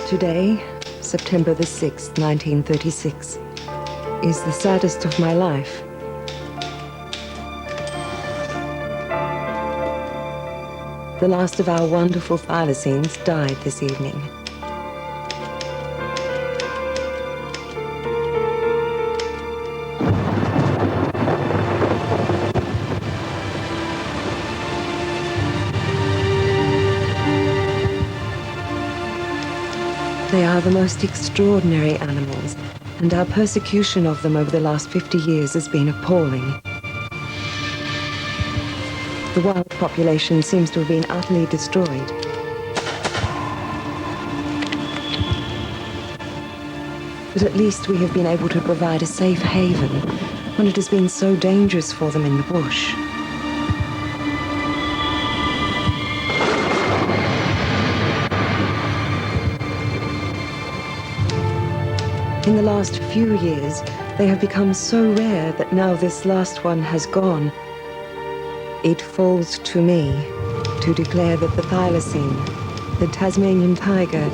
Today, September the 6th, 1936, is the saddest of my life. The last of our wonderful thylacines died this evening. They are the most extraordinary animals, and our persecution of them over the last 50 years has been appalling. The wild population seems to have been utterly destroyed. But at least we have been able to provide a safe haven when it has been so dangerous for them in the bush. In the last few years, they have become so rare that now this last one has gone, it falls to me to declare that the thylacine, the Tasmanian tiger,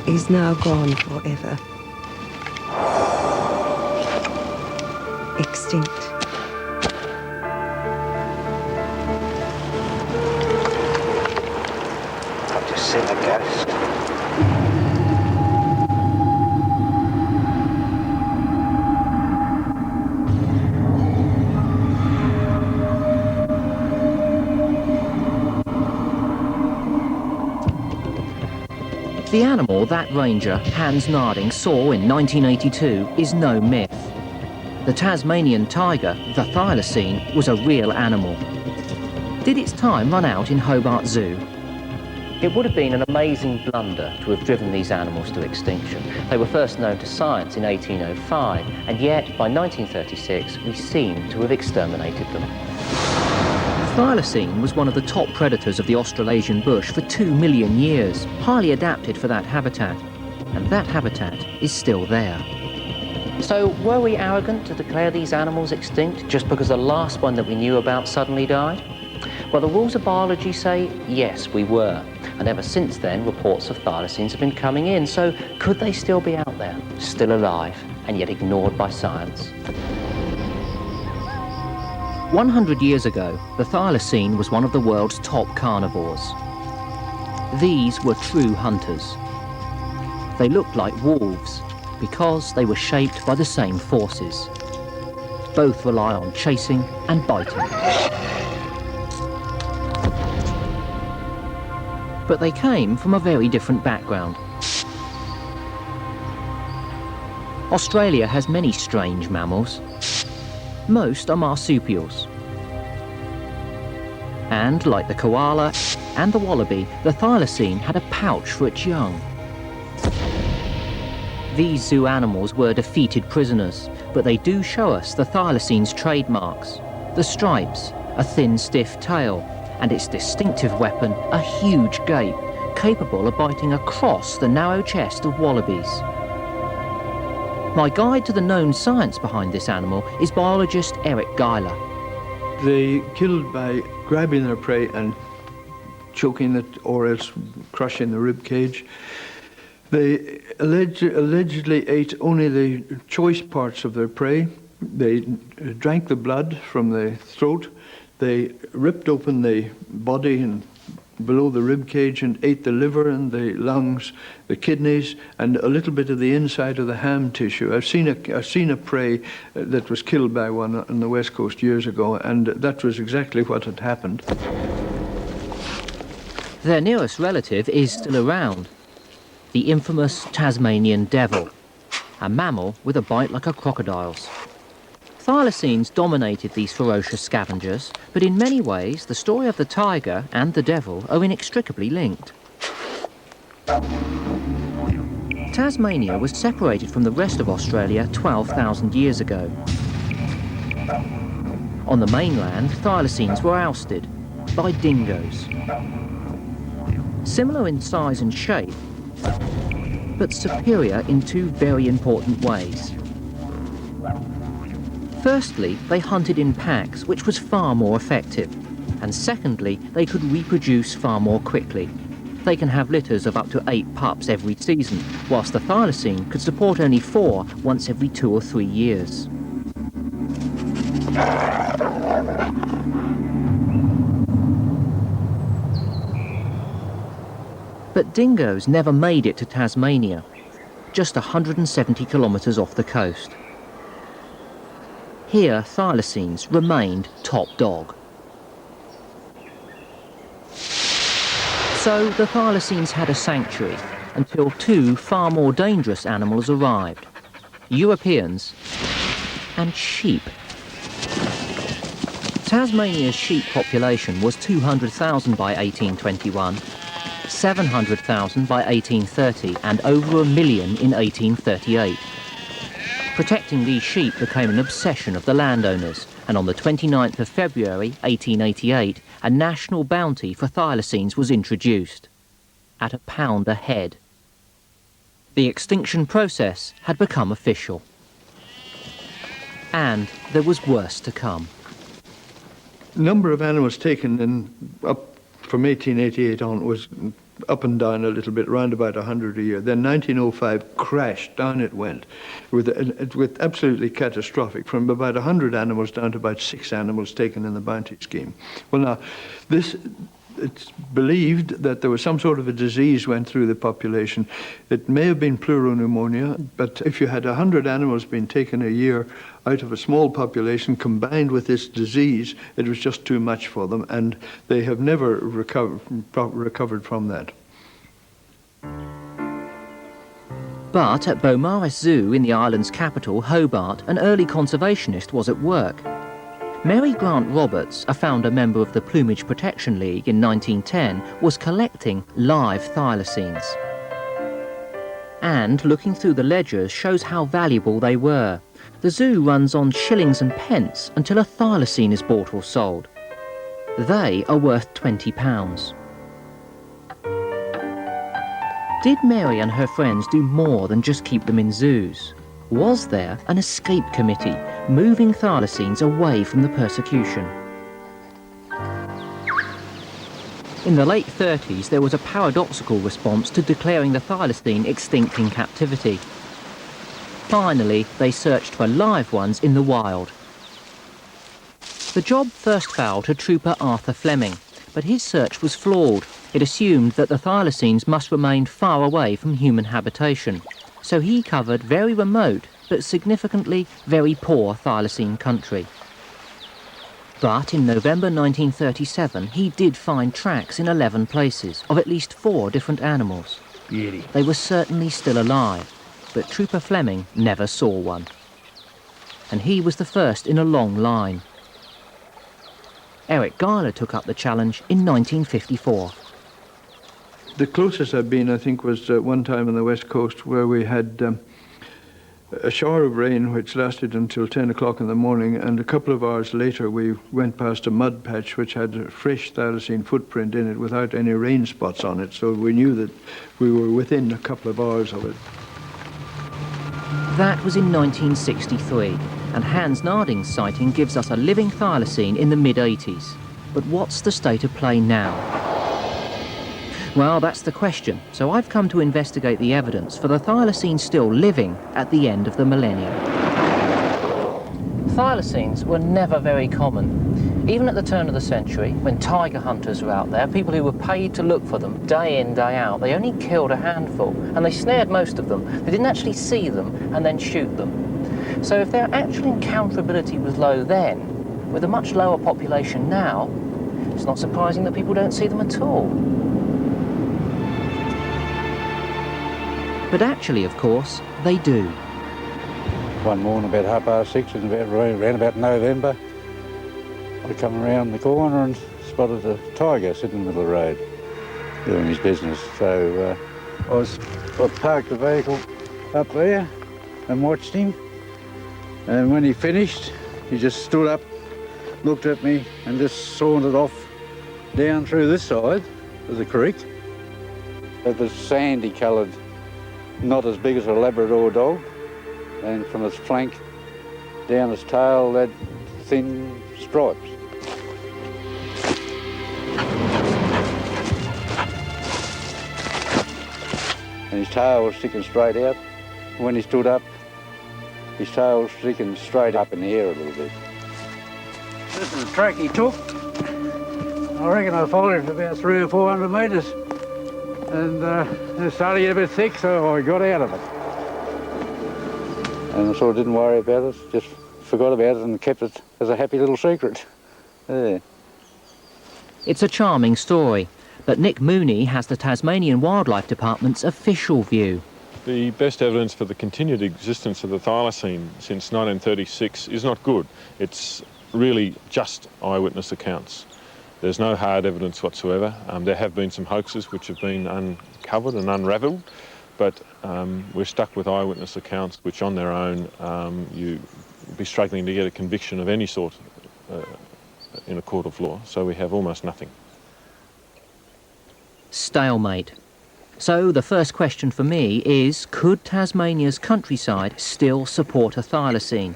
is now gone forever. Extinct. I've just seen a ghost. The animal that ranger, Hans Narding, saw in 1982 is no myth. The Tasmanian tiger, the thylacine, was a real animal. Did its time run out in Hobart Zoo? It would have been an amazing blunder to have driven these animals to extinction. They were first known to science in 1805, and yet by 1936 we seem to have exterminated them. The thylacine was one of the top predators of the Australasian bush for 2 million years, highly adapted for that habitat, and that habitat is still there. So were we arrogant to declare these animals extinct just because the last one that we knew about suddenly died? Well, the rules of biology say yes, we were, and ever since then reports of thylacines have been coming in, so could they still be out there, still alive, and yet ignored by science? 100 years ago, the thylacine was one of the world's top carnivores. These were true hunters. They looked like wolves because they were shaped by the same forces. Both rely on chasing and biting. But they came from a very different background. Australia has many strange mammals. Most are marsupials. And like the koala and the wallaby, the thylacine had a pouch for its young. These zoo animals were defeated prisoners, but they do show us the thylacine's trademarks. The stripes, a thin, stiff tail, and its distinctive weapon, a huge gape, capable of biting across the narrow chest of wallabies. My guide to the known science behind this animal is biologist Eric Geiler. They killed by grabbing their prey and choking it or else crushing the rib cage. They allegedly ate only the choice parts of their prey. They drank the blood from the throat. They ripped open the body and below the rib cage and ate the liver and the lungs, the kidneys, and a little bit of the inside of the ham tissue. I've seen a prey that was killed by one on the West Coast years ago, and that was exactly what had happened. Their nearest relative is still around, the infamous Tasmanian devil, a mammal with a bite like a crocodile's. Thylacines dominated these ferocious scavengers, but in many ways the story of the tiger and the devil are inextricably linked. Tasmania was separated from the rest of Australia 12,000 years ago. On the mainland, thylacines were ousted by dingoes. Similar in size and shape, but superior in two very important ways. Firstly, they hunted in packs, which was far more effective. And secondly, they could reproduce far more quickly. They can have litters of up to 8 pups every season, whilst the thylacine could support only 4 once every 2 or 3 years. But dingoes never made it to Tasmania, just 170 kilometres off the coast. Here, thylacines remained top dog. So the thylacines had a sanctuary until 2 far more dangerous animals arrived: Europeans and sheep. Tasmania's sheep population was 200,000 by 1821, 700,000 by 1830 and over 1 million in 1838. Protecting these sheep became an obsession of the landowners, and on the 29th of February 1888 a national bounty for thylacines was introduced, at £1 a head. The extinction process had become official. And there was worse to come. Number of animals taken up from 1888 on was up and down a little bit, round about 100 a year. Then 1905 crashed, down it went, with absolutely catastrophic, from about 100 animals down to about 6 animals taken in the bounty scheme. Well, now, it's believed that there was some sort of a disease went through the population. It may have been pleuropneumonia, but if you had 100 animals being taken a year out of a small population combined with this disease, it was just too much for them, and they have never recovered from that. But at Beaumaris Zoo in the island's capital, Hobart, an early conservationist was at work. Mary Grant Roberts, a founder member of the Plumage Protection League in 1910, was collecting live thylacines. And looking through the ledgers shows how valuable they were. The zoo runs on shillings and pence until a thylacine is bought or sold. They are worth £20. Did Mary and her friends do more than just keep them in zoos? Was there an escape committee moving thylacines away from the persecution? In the late 30s, there was a paradoxical response to declaring the thylacine extinct in captivity. Finally, they searched for live ones in the wild. The job first fell to Trooper Arthur Fleming, but his search was flawed. It assumed that the thylacines must remain far away from human habitation. So he covered very remote, but significantly very poor thylacine country. But in November 1937, he did find tracks in 11 places of at least 4 different animals. Beauty. They were certainly still alive, but Trooper Fleming never saw one. And he was the first in a long line. Eric Geiler took up the challenge in 1954. The closest I've been, I think, was one time on the west coast where we had a shower of rain which lasted until 10 o'clock in the morning, and a couple of hours later we went past a mud patch which had a fresh thylacine footprint in it without any rain spots on it, so we knew that we were within a couple of hours of it. That was in 1963, and Hans Narding's sighting gives us a living thylacine in the mid-80s. But what's the state of play now? Well, that's the question, so I've come to investigate the evidence for the thylacine still living at the end of the millennium. Thylacines were never very common. Even at the turn of the century, when tiger hunters were out there, people who were paid to look for them day in, day out, they only killed a handful, and they snared most of them. They didn't actually see them and then shoot them. So if their actual encounterability was low then, with a much lower population now, it's not surprising that people don't see them at all. But actually, of course, they do. One morning about 6:30, and around about November, I come around the corner and spotted a tiger sitting in the middle of the road, doing his business. So I parked the vehicle up there and watched him. And when he finished, he just stood up, looked at me, and just sauntered off down through this side of the creek. It was sandy-coloured, not as big as a Labrador dog, and from its flank down its tail had thin stripes. and his tail was sticking straight out. When he stood up, his tail was sticking straight up in the air a little bit. This is the track he took. I reckon I followed him for about 300 or 400 metres, and it started to get a bit thick, so I got out of it. And I sort of didn't worry about it, just forgot about it and kept it as a happy little secret. Yeah. It's a charming story, but Nick Mooney has the Tasmanian Wildlife Department's official view. The best evidence for the continued existence of the thylacine since 1936 is not good. It's really just eyewitness accounts. There's no hard evidence whatsoever. There have been some hoaxes which have been uncovered and unravelled, but we're stuck with eyewitness accounts which on their own you'd be struggling to get a conviction of any sort in a court of law, so we have almost nothing. Stalemate. So the first question for me is, could Tasmania's countryside still support a thylacine?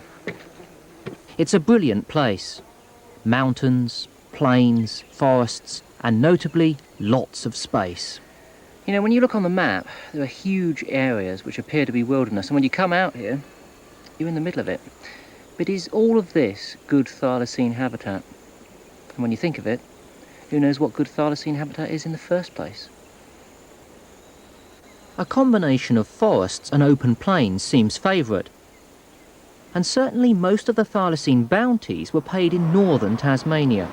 It's a brilliant place. Mountains, plains, forests, and notably, lots of space. You know, when you look on the map, there are huge areas which appear to be wilderness, and when you come out here, you're in the middle of it. But is all of this good thylacine habitat? And when you think of it, who knows what good thylacine habitat is in the first place? A combination of forests and open plains seems favourite. And certainly most of the thylacine bounties were paid in northern Tasmania.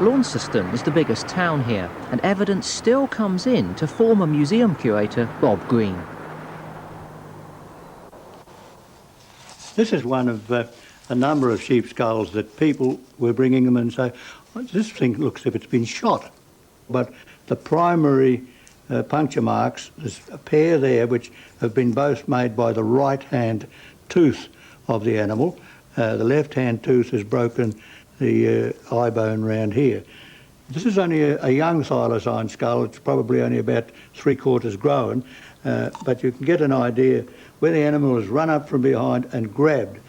Launceston is the biggest town here, and evidence still comes in to former museum curator Bob Green. This is one of a number of sheep skulls that people were bringing them and say, oh, this thing looks as if it's been shot. But the primary puncture marks, there's a pair there which have been both made by the right-hand tooth of the animal. The left-hand tooth has broken the eye bone round here. This is only a young thylacine skull. It's probably only about 3/4 grown, but you can get an idea where the animal was run up from behind and grabbed,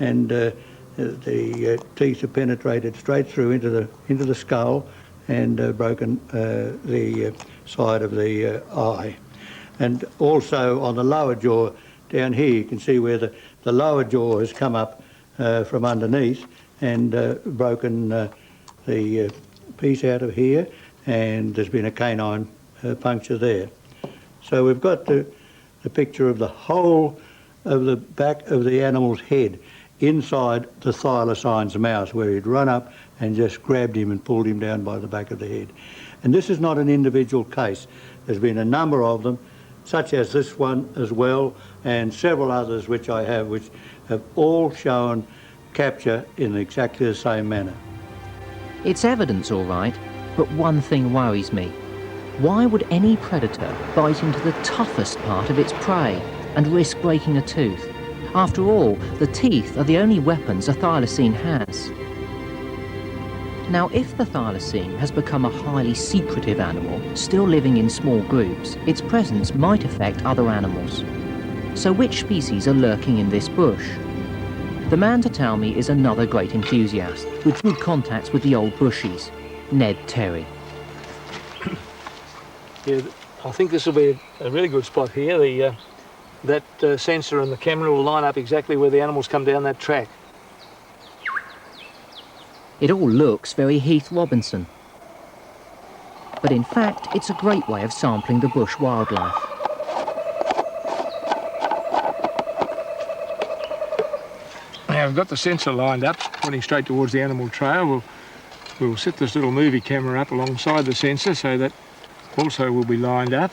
and the teeth have penetrated straight through into the skull and broken the side of the eye. And also on the lower jaw down here, you can see where the lower jaw has come up from underneath and broken the piece out of here, and there's been a canine puncture there. So we've got the picture of the whole of the back of the animal's head inside the thylacine's mouth, where he'd run up and just grabbed him and pulled him down by the back of the head. And this is not an individual case. There's been a number of them, such as this one as well, and several others which I have, which have all shown capture in exactly the same manner. It's evidence, all right, but one thing worries me. Why would any predator bite into the toughest part of its prey and risk breaking a tooth? After all, the teeth are the only weapons a thylacine has. Now, if the thylacine has become a highly secretive animal, still living in small groups, its presence might affect other animals. So which species are lurking in this bush? The man to tell me is another great enthusiast, with good contacts with the old bushies, Ned Terry. Yeah, I think this will be a really good spot here. That sensor and the camera will line up exactly where the animals come down that track. It all looks very Heath Robinson. But in fact, it's a great way of sampling the bush wildlife. Now I've got the sensor lined up, pointing straight towards the animal trail. We'll set this little movie camera up alongside the sensor so that also will be lined up.